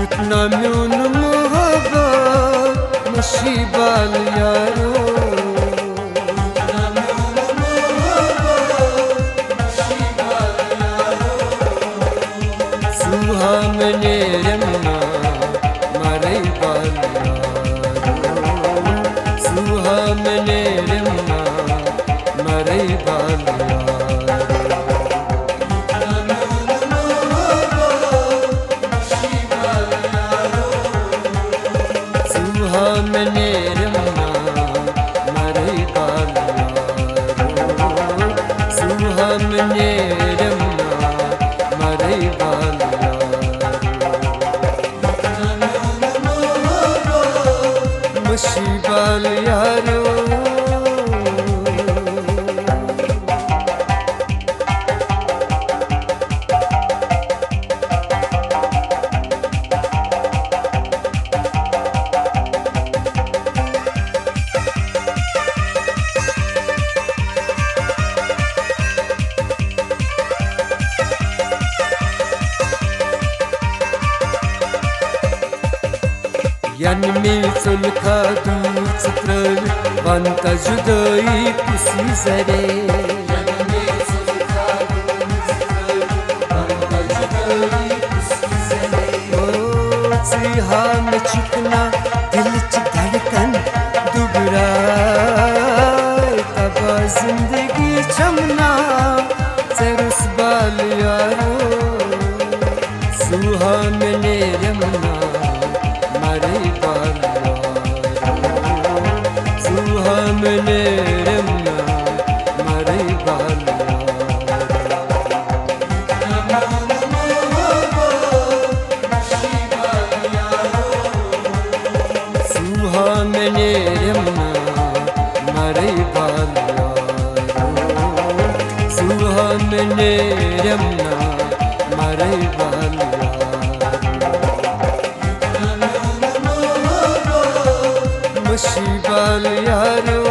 इतना म्यून मोहब्बत मुशीबाल यारो सुहा मने रमना मरे बाल यारो सुहा मने रमना मरे बाल मने रमना मरे बाल यारो सुहा मने रमना मरे बाल मुशीबाल यारो यान में सुलखा दूर चित्र वंता जुदाई पुसी जरे यान में सुलखा दूर चित्र वंता जुदाई पुसी जरे ओ सिहा में चिकना दिल च धड़कन दुबरा तब जिंदगी चमना सरस बाल यारो सुहा मने रमना मरे बाल सुहा मने रमना मरे बाल सुहा मने रमना मरे बाल सुहा मने रमना मरे बाल मुशीबाल यारो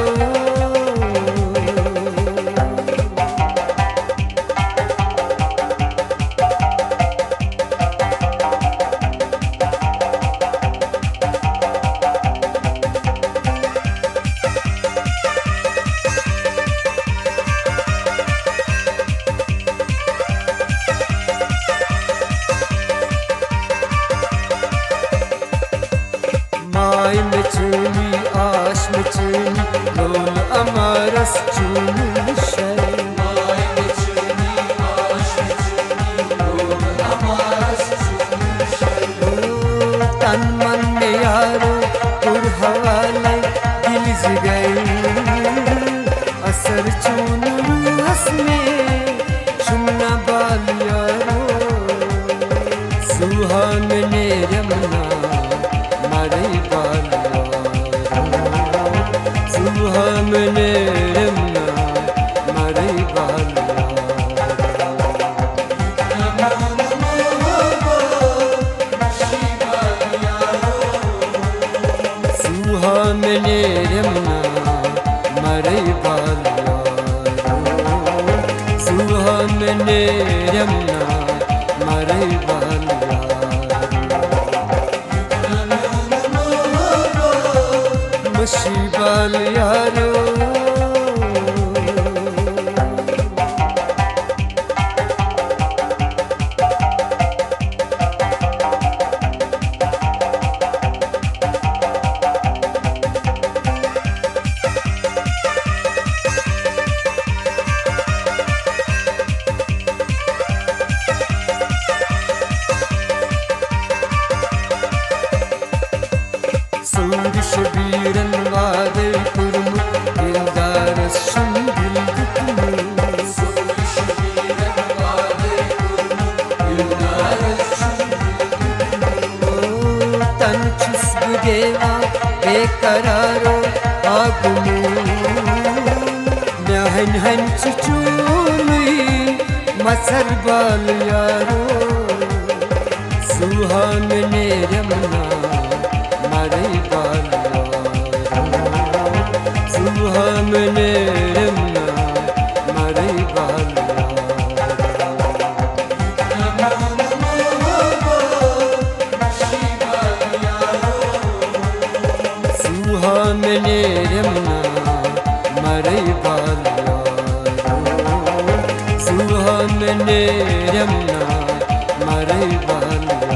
माय में चूनी आश में चूनी लोल अमारस चूनी शय माय में चूनी आश में चूनी लोल अमारस चूनी शय तन मन में यारो पुर हवाले दिल जगई असर चूनी हंसने चुमना बाल यारो सुहा मने रमना मरे बाल सुहा मने रमना मरे बाल सुहा मने रमना मरे बाल सुहा मने रमना मरे बाल मुशीबाल यारो सूर शबीरन वादे कुर्म दिलदार सुन दिल दुखनु सूर शबीरन वादे कुर्म दिलदार सुन दिल दुखनु तन चुस्ब देवा बेकरारो आगमू न्याहन हन चुचूमी मसर बाल यारो सुहा मने रमना मरे बाल सुहा मने रमना मरे बाल मैंने रमना मरई बालिया सुहा मैंने रमना मरई बालिया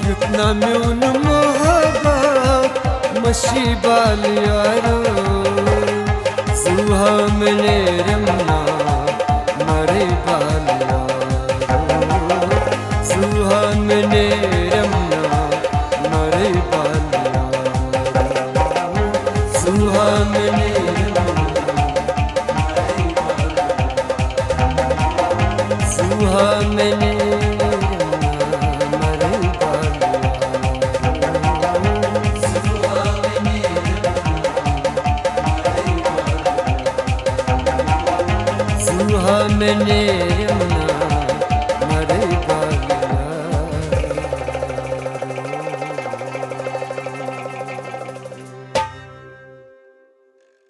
जितना म्यून मोहब्बत मशी बालिया सुहा मैंने रमना मरई बालिया सुहा मैंने रमना मरई बालिया सुहा मैंने सुहा मैंने मैंने